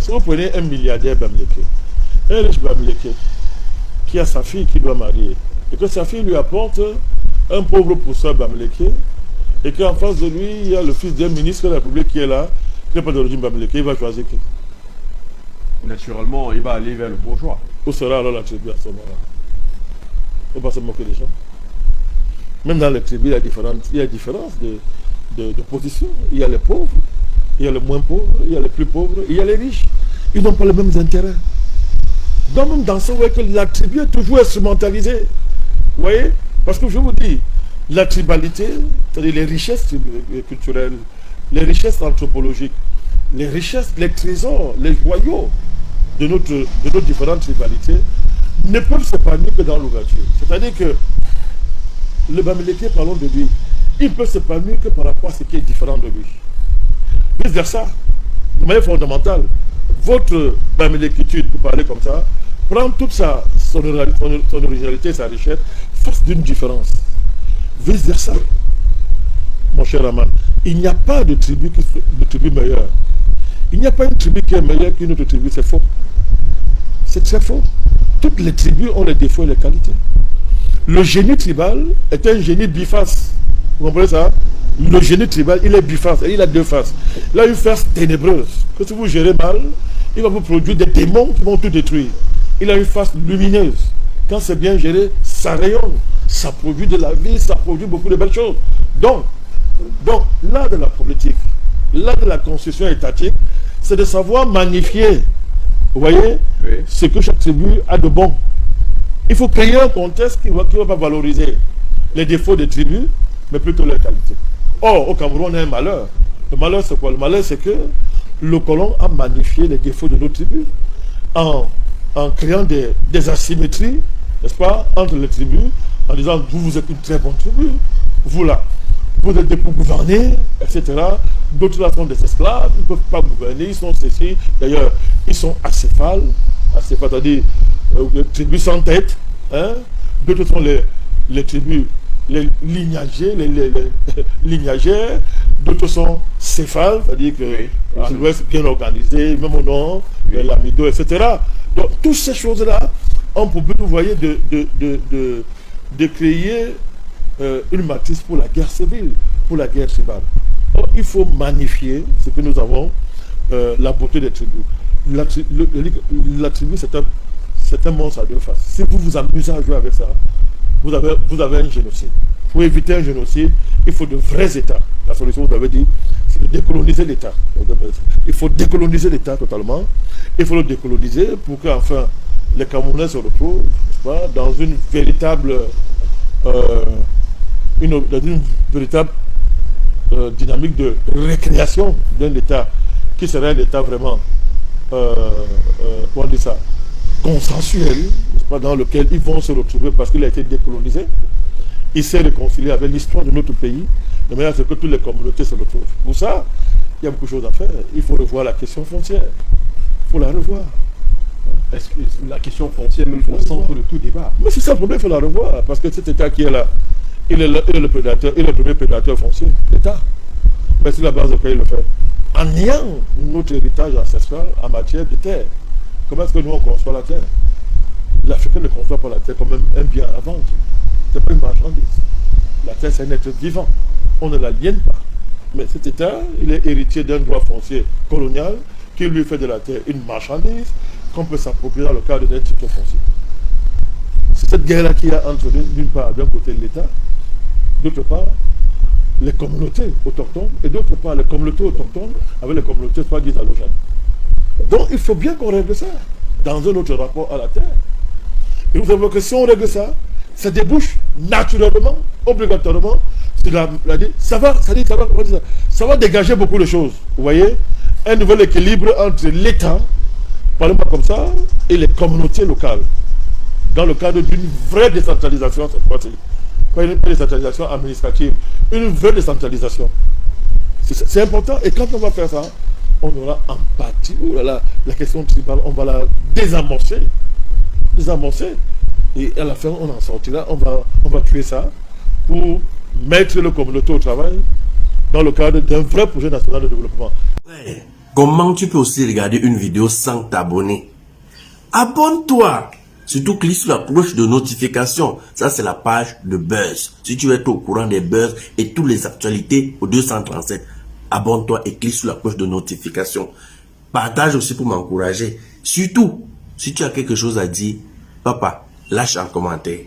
Si vous prenez un milliardaire Bamileke, un riche Bamileke, qui a sa fille qui doit marier, et que sa fille lui apporte un pauvre pousseur Bamileke, et qu'en face de lui, il y a le fils d'un ministre de la République qui est là, qui n'est pas d'origine Bamileke, il va choisir qui? Naturellement, il va aller vers le bourgeois. Où sera alors la tribu à ce moment-là? Il ne faut pas se moquer des gens. Même dans les tribus, il y a différence de position. Il y a les pauvres, il y a les moins pauvres, il y a les plus pauvres, il y a les riches. Ils n'ont pas les mêmes intérêts. Donc même dans ce way que la tribu est toujours instrumentalisée. Vous voyez? Parce que je vous dis, la tribalité, c'est-à-dire les richesses culturelles, les richesses anthropologiques, les richesses, les trésors, les joyaux de nos différentes tribalités ne peuvent s'épanouir que dans l'ouverture. C'est-à-dire que le Bamileke, parlons de lui, il peut s'épanouir que par rapport à ce qui est différent de lui. Vice versa, de manière fondamentale, votre Bamilekitude, pour parler comme ça, prend toute son originalité, sa richesse, face d'une différence. Vice versa, mon cher Aman, il n'y a pas de tribu meilleure. Il n'y a pas une tribu qui est meilleure qu'une autre tribu, c'est faux. C'est très faux. Toutes les tribus ont les défauts et les qualités. Le génie tribal est un génie biface. Vous comprenez ça? Le génie tribal, il est biface, il a deux faces. Il a une face ténébreuse, que si vous gérez mal, il va vous produire des démons qui vont tout détruire. Il a une face lumineuse. Quand c'est bien géré, ça rayonne, ça produit de la vie, ça produit beaucoup de belles choses. Donc l'art de la politique, l'art de la constitution étatique, c'est de savoir magnifier, vous voyez, oui, ce que chaque tribu a de bon. Il faut créer un contexte qui ne va pas valoriser les défauts des tribus, mais plutôt leurs qualités. Or, au Cameroun, on a un malheur. Le malheur, c'est quoi? Le malheur, c'est que le colon a magnifié les défauts de nos tribus en créant des asymétries, n'est-ce pas, entre les tribus, en disant, vous êtes une très bonne tribu, vous là, vous êtes des pour gouverner, etc. D'autres là sont des esclaves, ils ne peuvent pas gouverner, ils sont ceci. D'ailleurs, ils sont acéphales, c'est-à-dire les tribus sans tête. Hein? D'autres sont les tribus, les lignagers, les lignagères. D'autres sont céphales, c'est-à-dire que doivent être bien organisés, même au nord, l'amido, etc. Donc, toutes ces choses-là ont pour but, vous voyez, de créer une matrice pour la guerre civile, pour la guerre tribale. Donc, il faut magnifier ce que nous avons, la beauté des tribus. La tribu, c'est un monstre à deux faces. Si vous vous amusez à jouer avec ça, vous avez un génocide. Pour éviter un génocide, il faut de vrais États. La solution, vous avez dit, c'est de décoloniser l'État. Il faut décoloniser l'État totalement. Il faut le décoloniser pour qu'enfin les Camerounais se retrouvent dans une véritable dynamique de récréation d'un État qui serait un État vraiment comment dire ça, consensuel, dans lequel ils vont se retrouver parce qu'il a été décolonisé. Il s'est réconcilié avec l'histoire de notre pays, de manière à ce que toutes les communautés se retrouvent. Pour ça, il y a beaucoup de choses à faire. Il faut revoir la question foncière. Il faut la revoir. Est-ce que la question foncière même au centre de tout débat? Mais c'est ça le problème, il faut la revoir. Parce que cet État qui est là, il est le prédateur, il est le premier prédateur foncier, l'État. Mais c'est la base de quoi il le fait. En niant notre héritage ancestral en matière de terre. Comment est-ce que nous on conçoit la terre? L'Africain ne conçoit pas la terre comme un bien à vendre. Ce n'est pas une marchandise. La terre, c'est un être vivant. On ne l'aliène pas. Mais cet État, il est héritier d'un droit foncier colonial qui lui fait de la terre une marchandise qu'on peut s'approprier dans le cadre d'un titre foncier. C'est cette guerre-là qu'il y a entre, d'une part, d'un côté l'État, d'autre part, les communautés autochtones, et d'autre part, les communautés autochtones avec les communautés soi-disant allogènes. Donc, il faut bien qu'on règle ça dans un autre rapport à la terre. Et vous savez que si on règle ça, ça débouche naturellement, obligatoirement, ça va dégager beaucoup de choses. Vous voyez, un nouvel équilibre entre l'État, parlez-moi comme ça, et les communautés locales, dans le cadre d'une vraie décentralisation cette fois-ci. Pas une décentralisation administrative, une vraie décentralisation. C'est important, et quand on va faire ça, on aura en partie, la question tribale, on va la désamorcer, et à la fin, on en sortira, on va tuer ça, pour mettre le communauté au travail, dans le cadre d'un vrai projet national de développement. Comment tu peux aussi regarder une vidéo sans t'abonner? Abonne-toi. Surtout clique sur la cloche de notification. Ça, c'est la page de Buzz. Si tu veux être au courant des buzz et toutes les actualités au 237, abonne-toi et clique sur la cloche de notification. Partage aussi pour m'encourager. Surtout, si tu as quelque chose à dire, papa, lâche un commentaire.